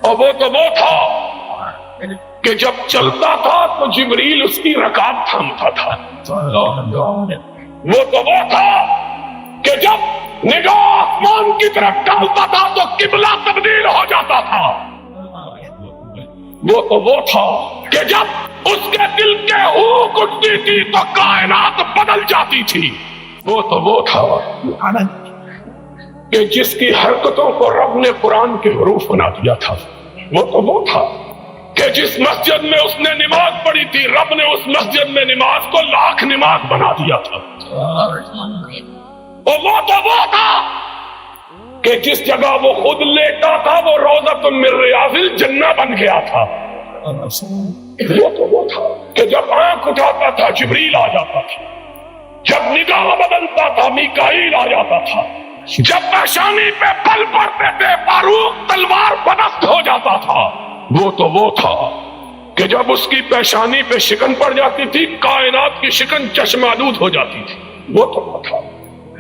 اور وہ تو وہ تھا کہ جب چلتا تھا تو جبریل اس کی رکاب تھامتا تھا. وہ تو وہ تھا کہ جب نگاہ آسمان کی طرف ڈالتا تھا تو قبلہ تبدیل ہو جاتا تھا. وہ تو وہ تھا کہ جب اس کے دل کے ہوک اٹھتی تھی تو کائنات بدل جاتی تھی. وہ تو وہ تھا کہ جس کی حرکتوں کو رب نے قرآن کے حروف بنا دیا تھا. وہ تو وہ تھا کہ جس مسجد میں اس نے نماز پڑھی تھی رب نے اس مسجد میں نماز کو 1,00,000 نماز بنا دیا تھا. اور وہ تو وہ تھا کہ جس جگہ وہ خود لیٹا تھا وہ روضۃ من ریاض الجنہ بن گیا تھا. وہ تو وہ تھا کہ جب آنکھ اٹھاتا تھا جبریل آ جاتا تھا, جب نگاہ بدلتا تھا میکائیل آ جاتا تھا, جب پیشانی پہ پل پڑتے تھے فاروق تلوار پدست ہو جاتا تھا. وہ تو وہ تھا کہ جب اس کی پیشانی پہ شکن پڑ جاتی تھی کائنات کی شکن چشمالود ہو جاتی تھی. وہ تو وہ تھا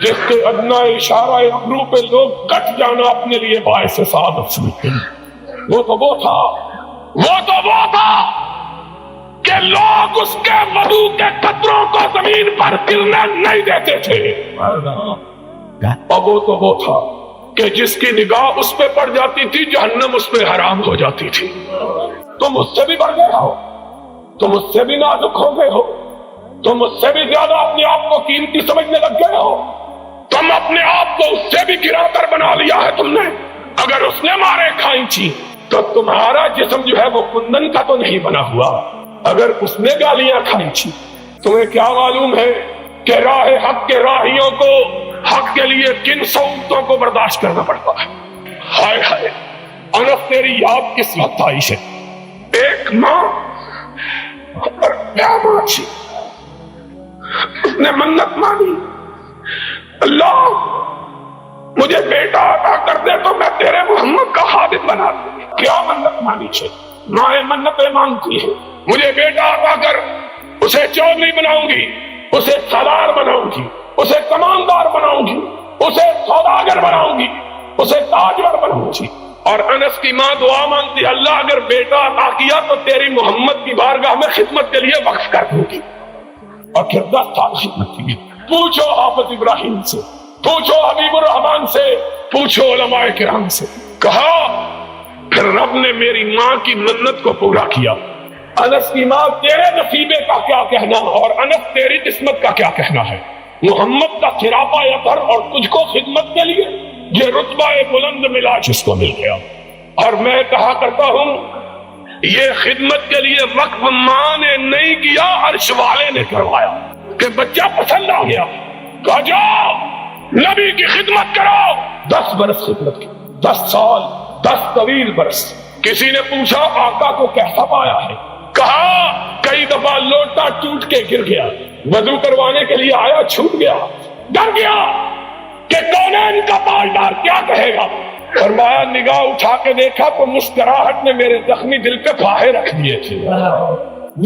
جس کے ادنا اشارہ ابرو پہ لوگ کٹ جانا اپنے لیے باعث سعادت سمجھتے ہیں. وہ تو وہ تھا کہ لوگ اس کے وضو کے قطروں کو زمین پر گرنے نہیں دیتے تھے. اور وہ تو وہ تھا کہ جس کی نگاہ اس پہ پڑ جاتی تھی جہنم اس پہ حرام ہو جاتی تھی. تم اس سے بھی بڑھ گئے ہو, تم اس سے بھی نازک ہو گئے ہو, تم اس سے بھی زیادہ اپنے آپ کو قیمتی سمجھنے لگ گئے ہو, تم اپنے آپ کو اس سے بھی گرا کر بنا لیا ہے تم نے. اگر اس نے مارے کھائی تھی تو تمہارا جسم جو ہے وہ کندن کا تو نہیں بنا ہوا. اگر اس نے گالیاں کھائی تھی تمہیں کیا معلوم ہے کہ راہ حق کے راہیوں کو حق کے لیے کن صعوبتوں کو برداشت کرنا پڑتا ہے. ہائے ہائے انس تیری یاد کس وقت آئی ہے. ایک ماں اور کیا ماں تھی, اس نے منت مانی اللہ مجھے بیٹا عطا کر دے تو میں تیرے محمد کا خادم بنا دوں. کیا منت مانی ہے, ماں منتیں مانگتی ہے مجھے بیٹا عطا کر, اسے چودھری بناؤں گی, اسے سالار بناؤں گی, اسے کماندار بناؤں گی, اسے سوداگر بناؤں گی, اسے تاجور بناؤں گی. اور انس کی ماں دعا مانگتی اللہ اگر بیٹا عطا کیا تو تیری محمد کی بارگاہ میں خدمت کے لیے وقف کر دوں گی. اور پھر 10 سال خدمت کی. پوچھو حافظ ابراہیم سے, پوچھو حبیب الرحمان سے, پوچھو علماء کرام سے. کہا پھر رب نے میری ماں کی منت کو پورا کیا. انس کی ماں تیرے نصیبے کا کیا کہنا اور انس تیری قسمت کا کیا کہنا ہے. محمد کا خرابہ اثر اور تجھ کو خدمت کے لیے یہ رتبہ بلند ملا جس کو مل گیا. اور میں کہا کرتا ہوں یہ خدمت کے لیے وقف ماں نے نہیں کیا عرش والے نے کروایا کہ بچہ پسند آ گیا کہا جاؤ نبی کی خدمت کرو. 10 برس خدمت کی, 10 سال, 10 طویل برس. کسی نے پوچھا آقا کو کیسا پایا ہے, کہا کئی دفعہ لوٹا ٹوٹ کے گر گیا, وضو کروانے کے لیے آیا چھوٹ گیا, ڈر گیا کہ کونین کا پالدار کیا کہے گا. فرمایا نگاہ اٹھا کے دیکھا تو مسکراہٹ نے میرے زخمی دل پہ پھاہے رکھ دیے تھے.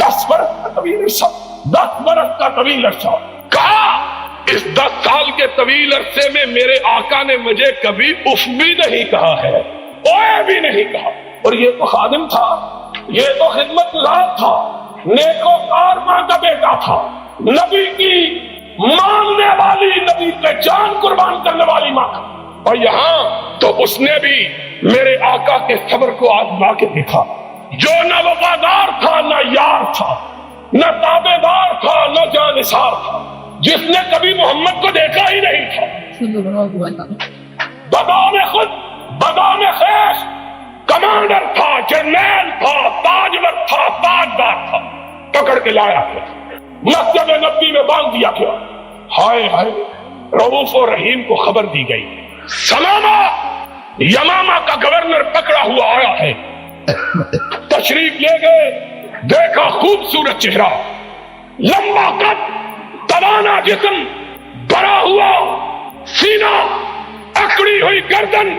10 برس کا طویل عرصہ, 10 برس کا طویل عرصہ. کہا اس 10 سال کے طویل عرصے میں میرے آقا نے مجھے کبھی اف بھی نہیں کہا ہے, اوے بھی نہیں کہا. اور یہ تو خادم تھا, یہ تو خدمت گزار تھا, نیکوکار ماں کا بیٹا تھا, نبی کی ماننے والی, نبی پہ جان قربان کرنے والی ماں کا. اور یہاں تو اس نے بھی میرے آقا کے صبر کو آزما کے دیکھا. جو نہ وفادار تھا نہ یار تھا, نہ تابعدار تھا نہ جانثار تھا, جس نے کبھی محمد کو دیکھا ہی نہیں تھا. بدان خود بدان خیش کمانڈر تھا, جرنیل تھا, تاجور تھا, تاجدار تھا. پکڑ کے لایا گیا, مسجد نبی میں باندھ دیا گیا. ہائے ہائے رؤوف و رحیم کو خبر دی گئی سلامہ یمامہ کا گورنر پکڑا ہوا آیا ہے. تشریف لے گئے, دیکھا خوبصورت چہرہ, لمبا قد, توانا جسم, بڑا ہوا سینہ, اکڑی ہوئی گردن,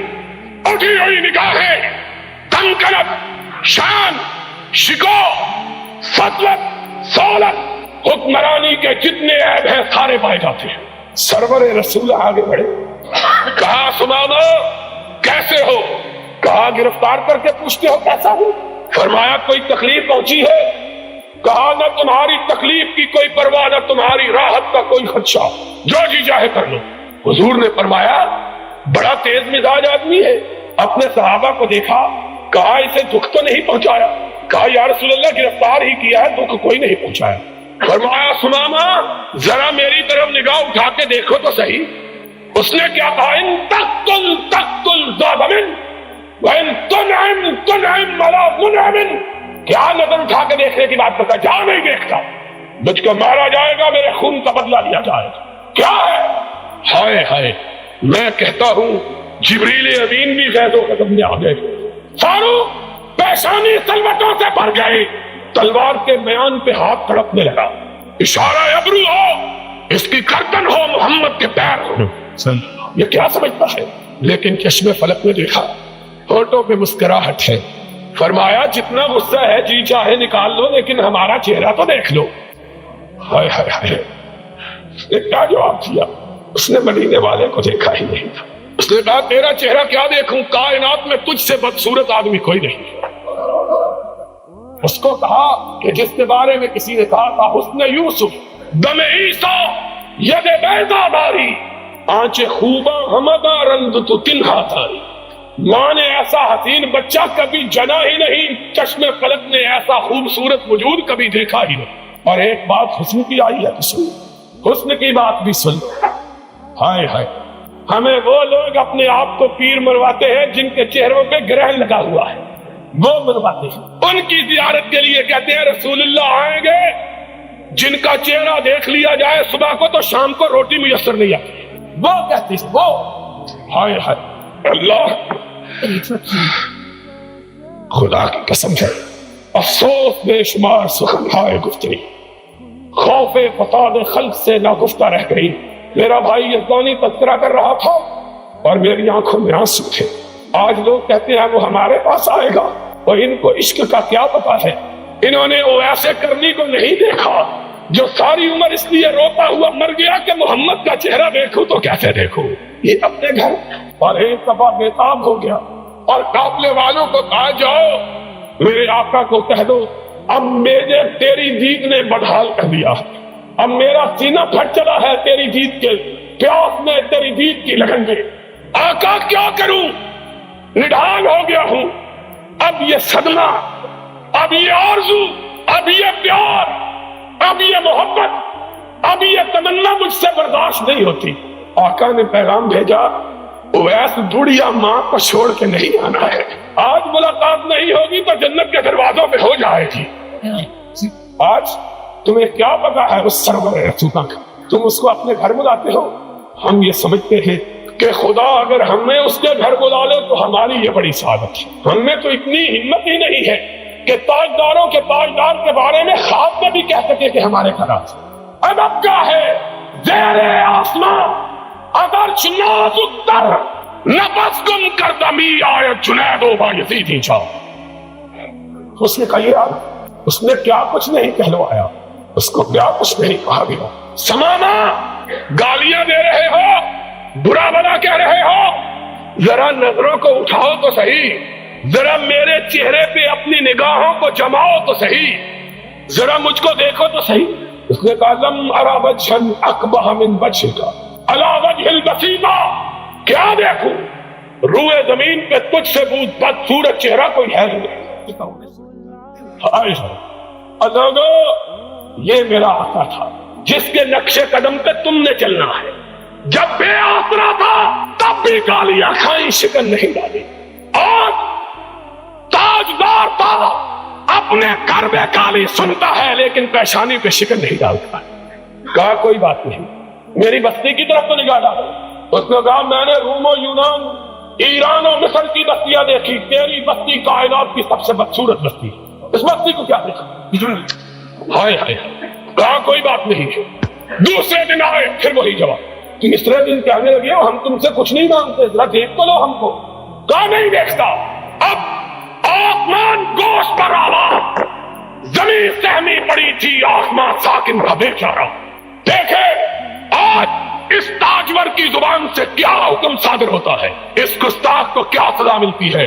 اٹھی ہوئی نگاہیں, تنکلب, شان, شکو, سطوت, سولت, حکمرانی کے جتنے عیب ہیں سارے پائے جاتے ہیں. سرور رسول آگے بڑھے, کہا سماما کیسے ہو, کہا گرفتار کر کے پوچھتے ہو کیسا ہوں؟ فرمایا کوئی تکلیف پہنچی ہے؟ کہا نہ تمہاری تکلیف کی کوئی پرواہ نہ تمہاری راحت کا کوئی خدشہ، جو جی چاہے کر لو۔ حضور نے فرمایا بڑا تیز مزاج آدمی ہے، اپنے صحابہ کو دیکھا، کہا اسے دکھ تو نہیں پہنچایا؟ کہا یا رسول اللہ گرفتار ہی کیا ہے، دکھ کوئی نہیں پہنچایا۔ فرمایا سمامہ ذرا میری طرف نگاہ اٹھا کے دیکھو تو صحیح۔ اس نے کیا کہا؟ ان تقتل تقتل ذا دمن وان تنعم تنعم علی منعم۔ کیا نظر اٹھا کے دیکھنے کی بات کرتا؟ جا نہیں دیکھتا، مجھ کو مارا جائے گا، میرے خون کا بدلہ لیا جائے گا۔ کیا ہے؟ ہائے ہائے، میں کہتا ہوں جبریل امین بھی فیض و قدم میں آ گئے۔ فاروق پیشانی تلوٹوں سے بھر گئی، تلوار کے میان پہ ہاتھ تڑپنے لگا۔ اشارہ ابرو ہو، اس کی گردن ہو، محمد کے پیر ہو۔ یہ کیا سمجھتا ہے؟ لیکن چشم فلک نے دیکھا، ہونٹوں پہ مسکراہٹ ہے۔ فرمایا جتنا غصہ ہے جی چاہے نکال لو، لیکن ہمارا چہرہ تو دیکھ لو۔ ہائے ہائے ہائے، اس نے کیا جواب دیا؟ اس نے مدینے والے کو دیکھا ہی نہیں تھا۔ اس نے کہا تیرا چہرہ کیا دیکھوں، کائنات میں تجھ سے بدصورت آدمی کوئی نہیں۔ اس کو کہا کہ جس کے بارے میں کسی نے کہا تھا حسن یوسف دم عیسیٰ ید بیضا داری آنچ خوباں ہمدا رند تو تنہا تاری۔ ماں نے ایسا حسین بچہ کبھی جنا ہی نہیں، چشم فلک نے ایسا خوبصورت وجود کبھی دیکھا ہی نہیں۔ اور ایک بات حسن کی آئی ہے تو سن، حسن کی بات بھی سن۔ ہائے ہائے، ہمیں وہ لوگ اپنے آپ کو پیر مرواتے ہیں جن کے چہروں پہ گرہن لگا ہوا ہے، وہ مرواتے ہیں۔ ان کی زیارت کے لیے کہتے ہیں رسول اللہ آئیں گے، جن کا چہرہ دیکھ لیا جائے صبح کو تو شام کو روٹی میسر نہیں آتی، وہ کہتے ہیں وہ۔ ہائے ہائے، اللہ خدا کی قسم ہے، افسوس بے شمار سخنہائے گفتگی خوف فساد خلق سے ناگفتہ رہ گئی۔ میرا بھائی یزدانی تذکرہ کر رہا تھا اور میری آنکھوں میں آنسو تھے۔ آج لوگ کہتے ہیں وہ ہمارے پاس آئے گا، اور ان کو عشق کا کیا پتا ہے؟ انہوں نے وہ ایسے کرنی کو نہیں دیکھا جو ساری عمر اس لیے روتا ہوا مر گیا کہ محمد کا چہرہ دیکھوں تو کیسے دیکھوں۔ یہ اپنے گھر اور ایک دفعہ بےتاب ہو گیا اور قافلے والوں کو کہا جاؤ میرے آقا کو کہہ دو اب میرے تیری دید نے بدحال کر دیا، اب میرا سینہ پھٹ چلا ہے تیری دید کے پیاس میں، تیری دید کی لگن میں۔ آقا کیا کروں، نڈھال ہو گیا ہوں، اب یہ صدمہ، اب یہ آرزو، اب یہ پیار، اب یہ محبت، اب یہ تمنا مجھ سے برداشت نہیں ہوتی۔ آقا نے پیغام بھیجا اویس دھڑیا ماں کو چھوڑ کے نہیں آنا ہے، آج ملاقات نہیں ہوگی تو جنت کے دروازوں پہ ہو جائے گی۔ آج تمہیں کیا پتا ہے اس سرور رسولہ کا، تم اس کو اپنے گھر بلاتے ہو۔ ہم یہ سمجھتے ہیں کہ خدا اگر ہمیں اس کے گھر بلا لے تو ہماری یہ بڑی سعادت ہے۔ ہم میں تو اتنی ہمت ہی نہیں ہے کہ تاجداروں کے تاجدار کے بارے میں خواب میں بھی کہہ سکے کہ ہمارے گھر آ جائے۔ ادب کیا ہے زیر آسمان اگر نازک تر نفس گم کر دمی آیت جنید و بایزید ہی جاؤ۔ اس نے کہا یار، اس نے کیا کچھ نہیں کہلوایا، اس کو کیا کچھ نہیں کہا گیا۔ سماما گالیاں دے رہے ہو، برا بلا کہہ رہے ہو، ذرا نظروں کو اٹھاؤ تو صحیح، ذرا میرے چہرے پہ اپنی نگاہوں کو جماؤ تو صحیح، ذرا مجھ کو دیکھو تو صحیح۔ اس نے کہا لم ارا وجھن اقبح من وجھک علی وجہ البسیطہ، کیا دیکھوں، روئے زمین پہ تجھ سے بدصورت چہرہ کوئی ہے نہیں۔ لوگو یہ میرا آقا تھا جس کے نقش قدم پہ تم نے چلنا ہے، جب بے آسرا تھا تب بھی گالیاں کھائیں، شکن نہیں ڈالی، آج تاجدار تھا اپنے گھر میں گالی سنتا ہے لیکن پیشانی پہ شکن نہیں ڈالتا۔ کہا کوئی بات نہیں، میری بستی کی طرف تو نگاہ ڈالو۔ اس نے کہا میں نے روم و یونان، ایران و مصر کی بستیاں دیکھی، تیری بستی کائنات کی سب سے بدصورت بستی، اس بستی کو کیا دیکھا؟ ہائے ہائے، کہا کوئی بات نہیں۔ دوسرے دن آئے پھر وہی جواب، تیسرے دن کہنے لگے ہم تم سے کچھ نہیں مانگتے، ذرا دیکھ تو لو ہم کو۔ کہا نہیں دیکھتا۔ اب آسمان گوشت پر آوا، زمین سہمی پڑی تھی، آسمان ساکن کا بیچارہ۔ دیکھے آج اس تاجور کی زبان سے کیا حکم صادر ہوتا ہے، اس گستاخ کو کیا سزا ملتی ہے۔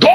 2